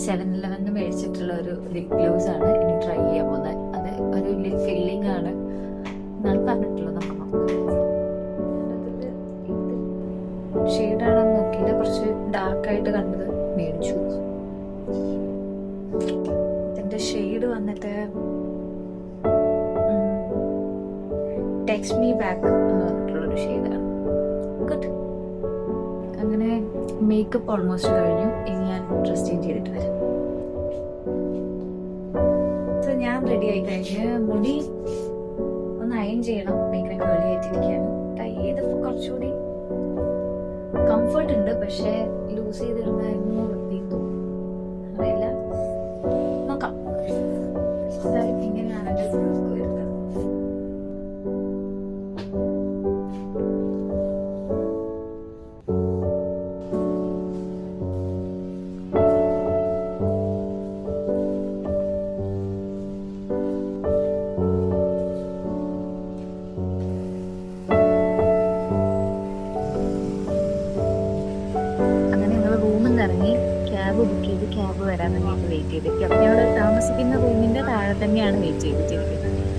7-Eleven മേടിച്ചിട്ടുള്ള ഒരു lip gloss ആണ് ഇനി ട്രൈ ചെയ്യാൻ പോകുന്നത്. അത് ഒരു ലിപ് ഫില്ലിംഗ് ആണ് എന്നാണ് പറഞ്ഞിട്ടുള്ളത്. നമുക്ക് ഷെയ്ഡാണെന്ന് നോക്കിയില്ല, കുറച്ച് ഡാർക്കായിട്ട് കണ്ടത് മേടിച്ചു. ഇതിന്റെ ഷെയ്ഡ് വന്നിട്ട് ടെക്സ്റ്റ് മീ ബാക്ക് എന്ന് പറഞ്ഞിട്ടുള്ളൊരു ഷെയ്ഡാണ്. ഗുഡ്. അങ്ങനെ മേക്കപ്പ് ഓൾമോസ്റ്റ് കഴിഞ്ഞു. ഇനി ഞാൻ ഡ്രസ് ചേഞ്ച് ചെയ്തിട്ട് വരാം. ഞാൻ റെഡി ആയി കഴിഞ്ഞ് മുടി ഒന്ന് അയൺ ചെയ്യണം. ഭയങ്കര കേളി ആയിട്ടിരിക്കുകയാണ്. ടൈ ചെയ്തപ്പോൾ കുറച്ചുകൂടി കംഫർട്ട് ഉണ്ട്, പക്ഷെ ലൂസ് ചെയ്തിരുന്നായിരുന്നു വൃത്തിയും തോന്നും. അറിയില്ല, നോക്കാം. ഇങ്ങനെയാണ് എൻ്റെ ലുക്ക് വരുന്നത്. ഇറങ്ങി ക്യാബ് ബുക്ക് ചെയ്ത് ക്യാബ് വരാൻ വേണ്ടിയിട്ട് വെയിറ്റ് ചെയ്തിരിക്കും. അപ്പം ഞങ്ങൾ താമസിക്കുന്ന റൂമിൻ്റെ താഴെ തന്നെയാണ് വെയിറ്റ് ചെയ്തിരിക്കുന്നത്.